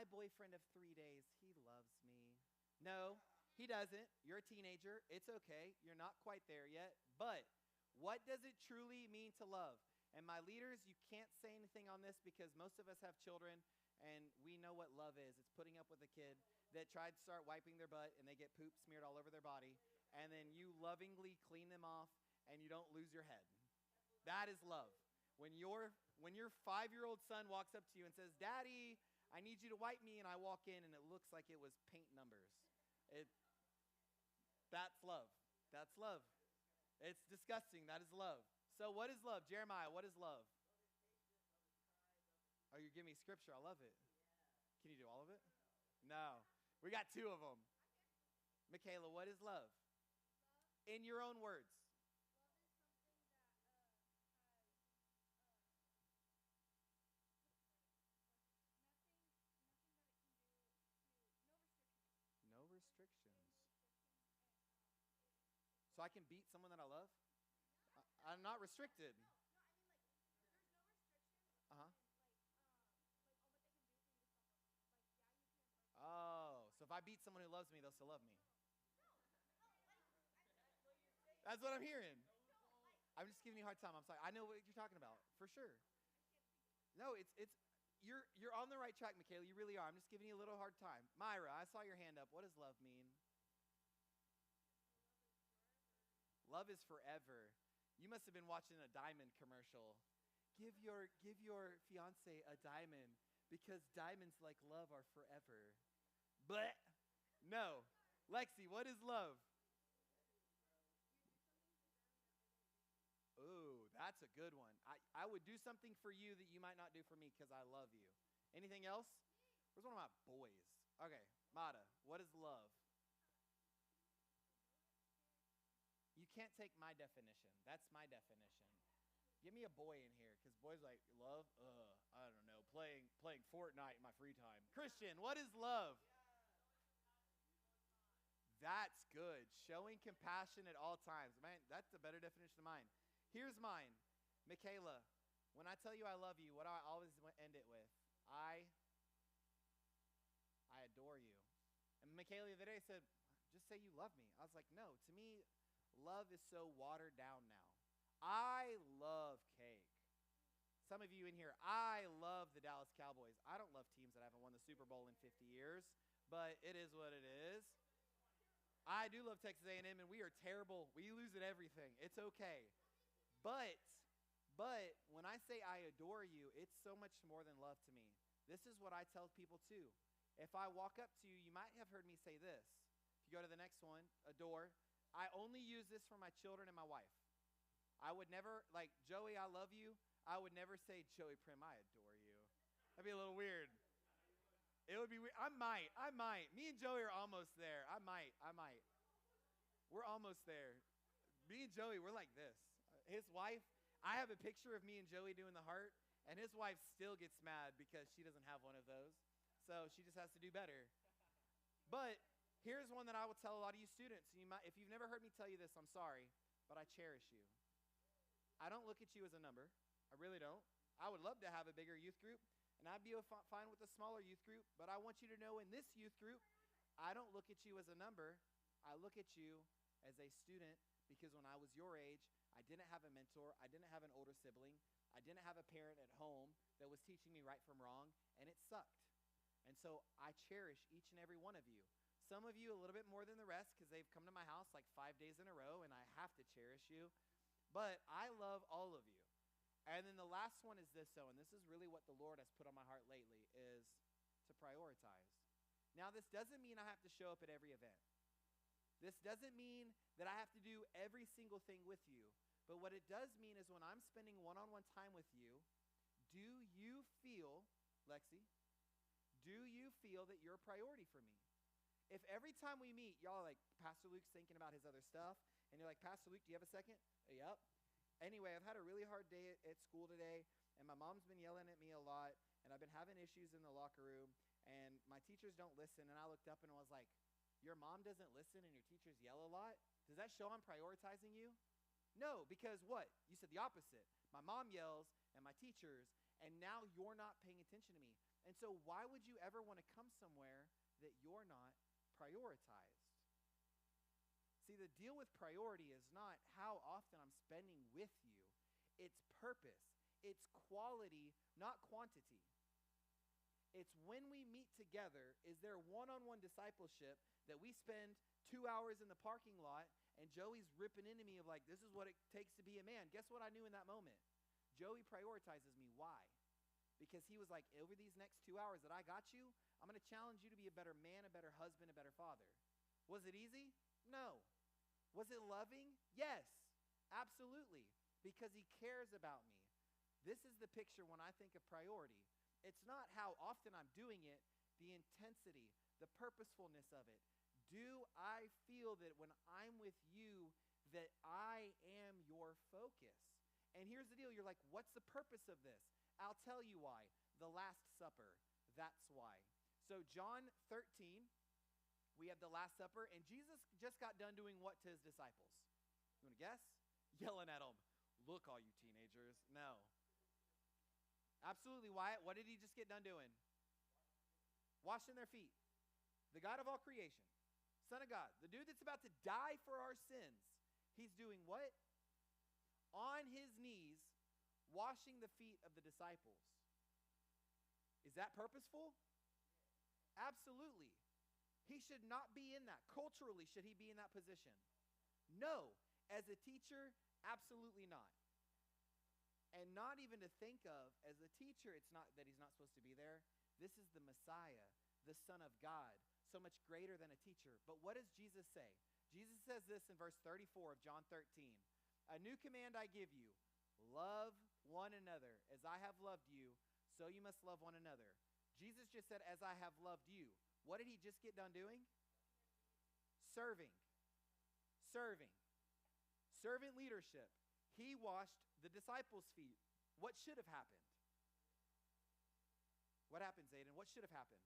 my boyfriend of 3 days, he loves me. No, he doesn't. You're a teenager. It's okay. You're not quite there yet. But what does it truly mean to love? And my leaders, you can't say anything on this because most of us have children and we know what love is. It's putting up with a kid that tried to start wiping their butt and they get poop smeared all over their body. And then you lovingly clean them off and you don't lose your head. That is love. When your 5-year-old son walks up to you and says, Daddy, I need you to wipe me, and I walk in and it looks like it was paint numbers. That's love. That's love. It's disgusting. That is love. So what is love? Jeremiah, what is love? Oh, you're giving me scripture. I love it. Can you do all of it? No. We got 2 of them. Michaela, what is love? In your own words. Love is something that has nothing that it can do to no restrictions. No restrictions. So I can beat someone that I love? I'm not restricted. No, I mean like there's no restrictions. Uh-huh. Like on what they can do for you to stop. Like yeah, you can. Like, Oh, so if I beat someone who loves me, they'll still love me. That's what I'm hearing. I'm just giving you a hard time. I'm sorry. I know what you're talking about, for sure. No, you're on the right track, Michaela. You really are. I'm just giving you a little hard time. Myra, I saw your hand up. What does love mean? Love is forever. You must have been watching a diamond commercial. Give your fiance a diamond because diamonds like love are forever. But no. Lexi, what is love? Ooh, that's a good one. I would do something for you that you might not do for me because I love you. Anything else? Where's one of my boys? Okay, Mata, what is love? You can't take my definition. That's my definition. Give me a boy in here because boys are like, love? I don't know, playing Fortnite in my free time. Christian, what is love? That's good. Showing compassion at all times. Man, that's a better definition of mine. Here's mine. Michaela, when I tell you I love you, what do I always end it with? I adore you. And Michaela the other day said, just say you love me. I was like, no, to me, love is so watered down now. I love cake. Some of you in here, I love the Dallas Cowboys. I don't love teams that haven't won the Super Bowl in 50 years, but it is what it is. I do love Texas A&M, and we are terrible. We lose at everything. It's okay. But when I say I adore you, it's so much more than love to me. This is what I tell people too. If I walk up to you, you might have heard me say this. If you go to the next one, adore. I only use this for my children and my wife. I would never, like, Joey, I love you. I would never say, Joey Prim, I adore you. That'd be a little weird. It would be weird. I might. Me and Joey are almost there. I might. We're almost there. Me and Joey, we're like this. His wife, I have a picture of me and Joey doing the heart, and his wife still gets mad because she doesn't have one of those. So she just has to do better. But here's one that I will tell a lot of you students. If you've never heard me tell you this, I'm sorry, but I cherish you. I don't look at you as a number. I really don't. I would love to have a bigger youth group, and I'd be fine with a smaller youth group, but I want you to know in this youth group, I don't look at you as a number. I look at you as a student because when I was your age, I didn't have a mentor. I didn't have an older sibling. I didn't have a parent at home that was teaching me right from wrong, and it sucked. And so I cherish each and every one of you. Some of you a little bit more than the rest because they've come to my house like 5 days in a row, and I have to cherish you. But I love all of you. And then the last one is this, though, and this is really what the Lord has put on my heart lately, is to prioritize. Now, this doesn't mean I have to show up at every event. This doesn't mean that I have to do every single thing with you. But what it does mean is when I'm spending one-on-one time with you, do you feel, Lexi, do you feel that you're a priority for me? If every time we meet, y'all are like, Pastor Luke's thinking about his other stuff, and you're like, Pastor Luke, do you have a second? Yep. Anyway, I've had a really hard day at school today, and my mom's been yelling at me a lot, and I've been having issues in the locker room, and my teachers don't listen, and I looked up and I was like, your mom doesn't listen and your teachers yell a lot? Does that show I'm prioritizing you? No, because what? You said the opposite. My mom yells and my teachers, and now you're not paying attention to me. And so why would you ever want to come somewhere that you're not prioritized? See, the deal with priority is not how often I'm spending with you. It's purpose. It's quality, not quantity. It's when we meet together, is there one-on-one discipleship that we spend 2 hours in the parking lot and Joey's ripping into me of like, this is what it takes to be a man. Guess what I knew in that moment? Joey prioritizes me. Why? Because he was like, over these next 2 hours that I got you, I'm going to challenge you to be a better man, a better husband, a better father. Was it easy? No. Was it loving? Yes, absolutely, because he cares about me. This is the picture when I think of priority. It's not how often I'm doing it, the intensity, the purposefulness of it. Do I feel that when I'm with you, that I am your focus? And here's the deal. You're like, what's the purpose of this? I'll tell you why. The Last Supper. That's why. So John 13, we have the Last Supper, and Jesus just got done doing what to his disciples? You want to guess? Yelling at them. Look, all you teenagers. No. Absolutely, Wyatt. What did he just get done doing? Washing their feet. The God of all creation, Son of God, the dude that's about to die for our sins, he's doing what? On his knees, washing the feet of the disciples. Is that purposeful? Absolutely. He should not be in that. Culturally, should he be in that position? No. As a teacher, absolutely not. And not even to think of, as a teacher, it's not that he's not supposed to be there. This is the Messiah, the Son of God, so much greater than a teacher. But what does Jesus say? Jesus says this in verse 34 of John 13. A new command I give you, love one another. As I have loved you, so you must love one another. Jesus just said, as I have loved you. What did he just get done doing? Serving. Serving. Servant leadership. He washed the disciples' feet. What should have happened? What happened, Zayden? What should have happened?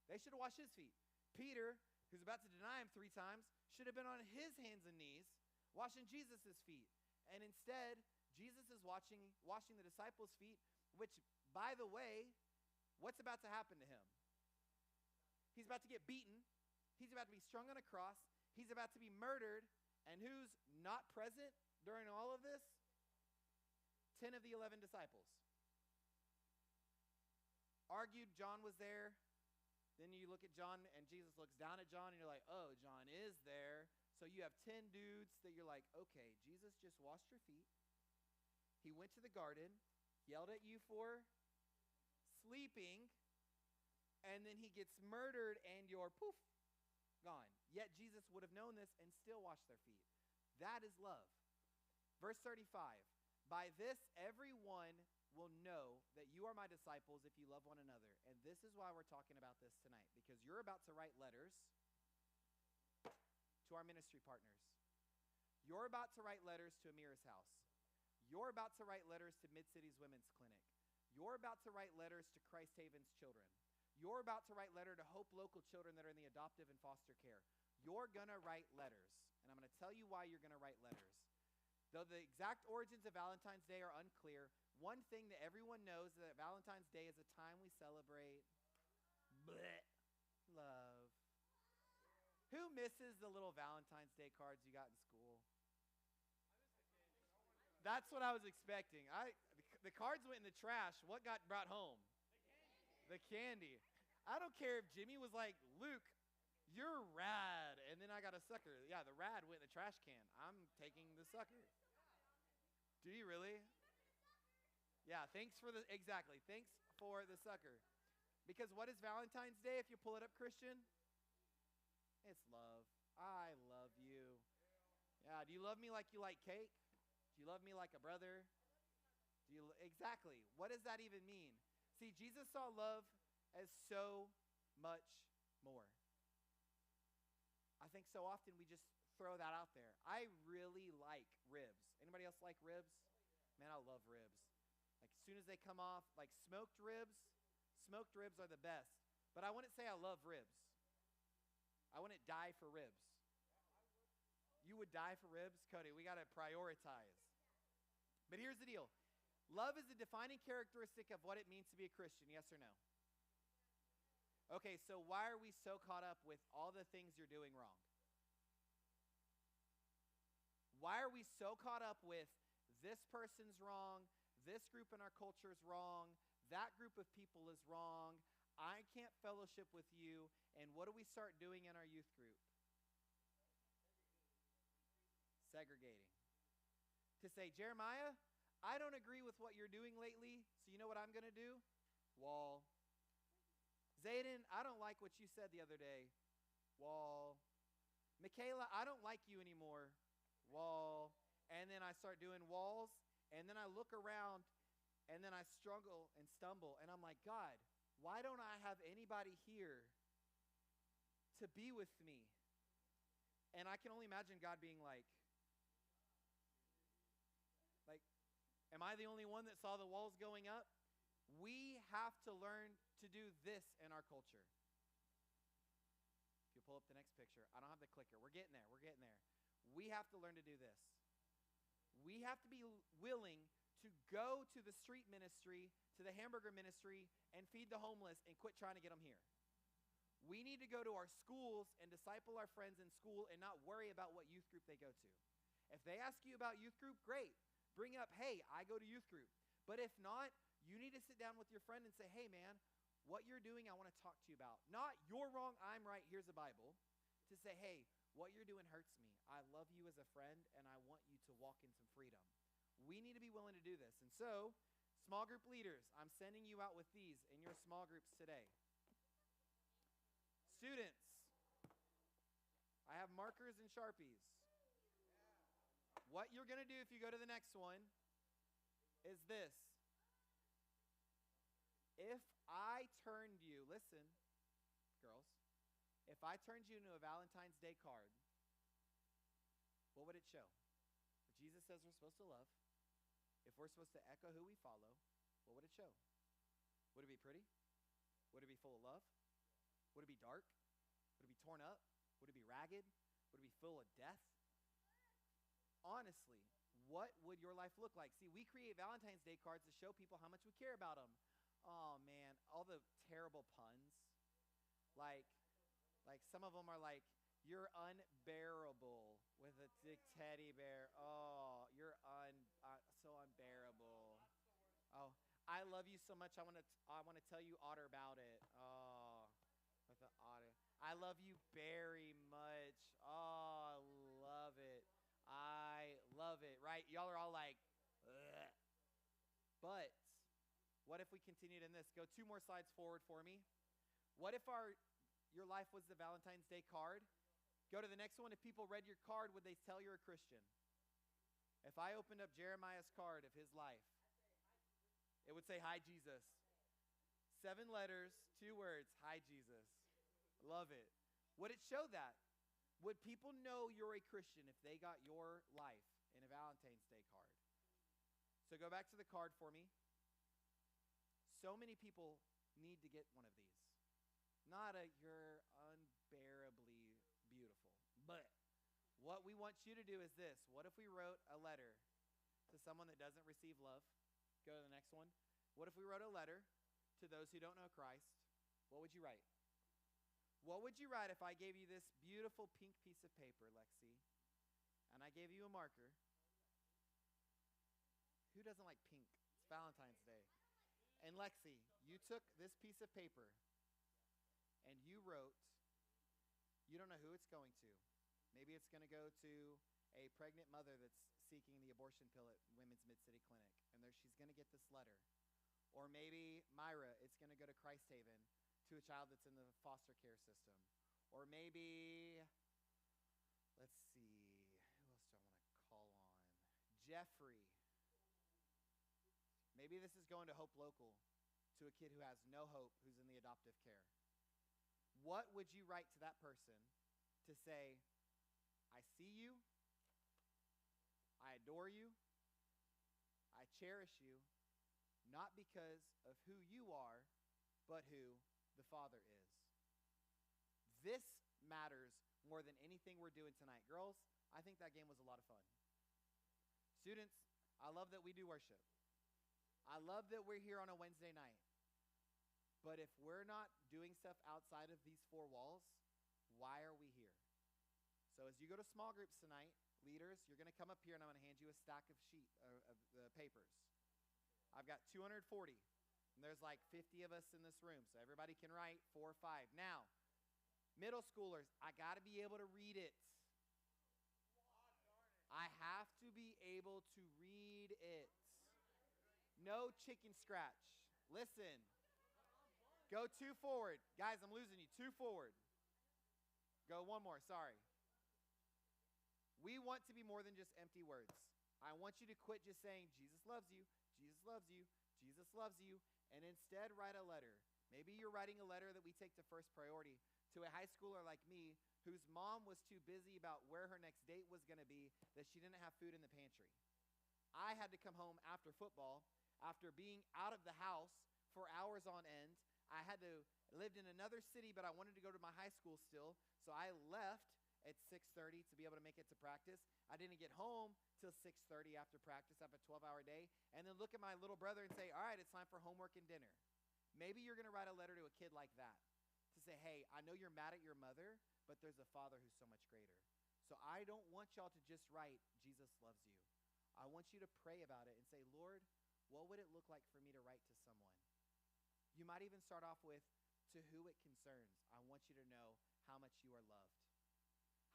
They should have washed his feet. Peter, who's about to deny him 3 times, should have been on his hands and knees, washing Jesus' feet. And instead, Jesus is washing the disciples' feet, which, by the way, what's about to happen to him? He's about to get beaten. He's about to be strung on a cross. He's about to be murdered. And who's not present during all of this? 10 of the 11 disciples. Argued John was there. Then you look at John, and Jesus looks down at John, and you're like, oh, John is there. So you have 10 dudes that you're like, okay, Jesus just washed your feet. He went to the garden, yelled at you for sleeping, and then he gets murdered, and you're poof, gone. Yet Jesus would have known this and still washed their feet. That is love. Verse 35, by this everyone will know that you are my disciples if you love one another. And this is why we're talking about this tonight, because you're about to write letters to our ministry partners. You're about to write letters to Amira's house. You're about to write letters to Mid-Cities Women's Clinic. You're about to write letters to Christ Haven's children. You're about to write letter to Hope Local children that are in the adoptive and foster care. You're going to write letters, and I'm going to tell you why you're going to write letters. Though the exact origins of Valentine's Day are unclear, one thing that everyone knows is that Valentine's Day is a time we celebrate love. Who misses the little Valentine's Day cards you got in school? That's what I was expecting. The cards went in the trash. What got brought home? The candy. I don't care if Jimmy was like, Luke, you're rad. And then I got a sucker. Yeah, the rad went in the trash can. I'm taking the sucker. Do you really? Yeah, thanks for the sucker. Because what is Valentine's Day if you pull it up, Christian? It's love. I love you. Yeah, do you love me like you like cake? Do you love me like a brother? Exactly. What does that even mean? See, Jesus saw love as so much more. I think so often we just throw that out there. I really like ribs. Anybody else like ribs? Man, I love ribs. Like as soon as they come off, like smoked ribs are the best. But I wouldn't say I love ribs. I wouldn't die for ribs. You would die for ribs? Cody, we got to prioritize. But here's the deal. Love is the defining characteristic of what it means to be a Christian, yes or no? Okay, so why are we so caught up with all the things you're doing wrong? Why are we so caught up with this person's wrong, this group in our culture is wrong, that group of people is wrong, I can't fellowship with you, and what do we start doing in our youth group? Segregating. To say, Jeremiah, I don't agree with what you're doing lately, so you know what I'm going to do? Wall. Zayden, I don't like what you said the other day. Wall. Michaela, I don't like you anymore. Wall. And then I start doing walls, and then I look around, and then I struggle and stumble, and I'm like, God, why don't I have anybody here to be with me? And I can only imagine God being like, am I the only one that saw the walls going up? We have to learn to do this in our culture. If you pull up the next picture, I don't have the clicker. We're getting there. We're getting there. We have to learn to do this. We have to be willing to go to the street ministry, to the hamburger ministry, and feed the homeless and quit trying to get them here. We need to go to our schools and disciple our friends in school and not worry about what youth group they go to. If they ask you about youth group, great. Bring up, hey, I go to youth group. But if not, you need to sit down with your friend and say, hey, man, what you're doing, I want to talk to you about. Not you're wrong, I'm right, here's a Bible. To say, hey, what you're doing hurts me. I love you as a friend, and I want you to walk in some freedom. We need to be willing to do this. And so, small group leaders, I'm sending you out with these in your small groups today. Students, I have markers and Sharpies. What you're going to do if you go to the next one is this. If I turned you, listen, girls, if I turned you into a Valentine's Day card, what would it show? If Jesus says we're supposed to love, if we're supposed to echo who we follow, what would it show? Would it be pretty? Would it be full of love? Would it be dark? Would it be torn up? Would it be ragged? Would it be full of death? Honestly, what would your life look like? See, we create Valentine's Day cards to show people how much we care about them. Oh, man, all the terrible puns. Like some of them are like, you're unbearable with a big teddy bear. Oh, you're so unbearable. Oh, I love you so much. I want to tell you otter about it. Oh, with the otter. I love you very much. Oh, I love it. I love it, right? Y'all are all like, ugh. But what if we continued in this? Go 2 more slides forward for me. What if your life was the Valentine's Day card? Go to the next one. If people read your card, would they tell you're a Christian? If I opened up Jeremiah's card of his life, it would say, hi, Jesus. 7 letters, 2 words, hi, Jesus. Love it. Would it show that? Would people know you're a Christian if they got your life in a Valentine's Day card? So go back to the card for me. So many people need to get one of these. Not you're unbearably beautiful. But what we want you to do is this. What if we wrote a letter to someone that doesn't receive love? Go to the next one. What if we wrote a letter to those who don't know Christ? What would you write? What would you write if I gave you this beautiful pink piece of paper, Lexi, and I gave you a marker? Who doesn't like pink? It's Valentine's Day. And Lexi, you took this piece of paper and you wrote, you don't know who it's going to. Maybe it's going to go to a pregnant mother that's seeking the abortion pill at Women's Mid-City Clinic, and she's going to get this letter. Or maybe Myra, it's going to go to Christ Haven, to a child that's in the foster care system. Or maybe, let's see, who else do I want to call on? Jeffrey. Maybe this is going to Hope Local, to a kid who has no hope, who's in the adoptive care. What would you write to that person to say, I see you, I adore you, I cherish you, not because of who you are, but who the Father is. This matters more than anything we're doing tonight. Girls, I think that game was a lot of fun. Students, I love that we do worship. I love that we're here on a Wednesday night. But if we're not doing stuff outside of these four walls, why are we here? So as you go to small groups tonight, leaders, you're going to come up here and I'm going to hand you a stack of papers. I've got 240, and there's like 50 of us in this room, so everybody can write 4 or 5. Now, middle schoolers, I got to be able to read it. I have to be able to read it. No chicken scratch. Listen. Go 2 forward. Guys, I'm losing you. 2 forward. Go 1 more. Sorry. We want to be more than just empty words. I want you to quit just saying, Jesus loves you, Jesus loves you, Jesus loves you, and instead write a letter. Maybe you're writing a letter that we take to first priority to a high schooler like me whose mom was too busy about where her next date was going to be that she didn't have food in the pantry. I had to come home after football, after being out of the house for hours on end. I lived in another city, but I wanted to go to my high school still, so I left at 6:30 to be able to make it to practice. I didn't get home till 6:30 after practice, after a 12-hour day, and then look at my little brother and say, all right, it's time for homework and dinner. Maybe you're going to write a letter to a kid like that to say, hey, I know you're mad at your mother, but there's a Father who's so much greater. So I don't want y'all to just write, Jesus loves you. I want you to pray about it and say, Lord, what would it look like for me to write to someone? You might even start off with, to who it concerns. I want you to know how much you are loved,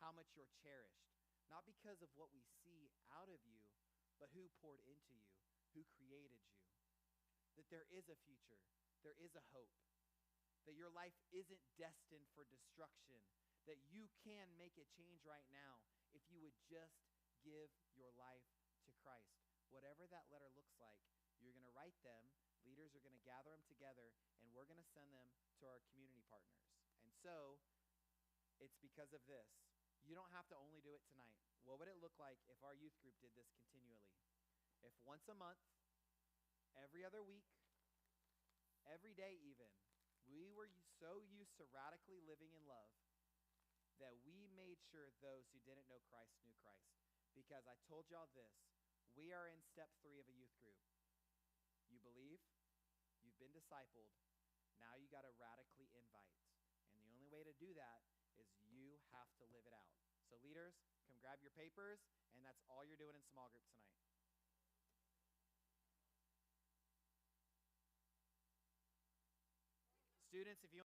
how much you're cherished, not because of what we see out of you, but who poured into you, who created you, that there is a future, there is a hope, that your life isn't destined for destruction, that you can make a change right now if you would just give your life to Christ. Whatever that letter looks like, you're going to write them. Leaders are going to gather them together, and we're going to send them to our community partners. And so it's because of this. You don't have to only do it tonight. What would it look like if our youth group did this continually? If once a month, every other week, every day even, we were so used to radically living in love that we made sure those who didn't know Christ knew Christ. Because I told y'all this, we are in step 3 of a youth group. You believe, you've been discipled, now you got to radically invite. And the only way to do that is you have to live it out. So leaders, come grab your papers, and that's all you're doing in small group tonight. Students, if you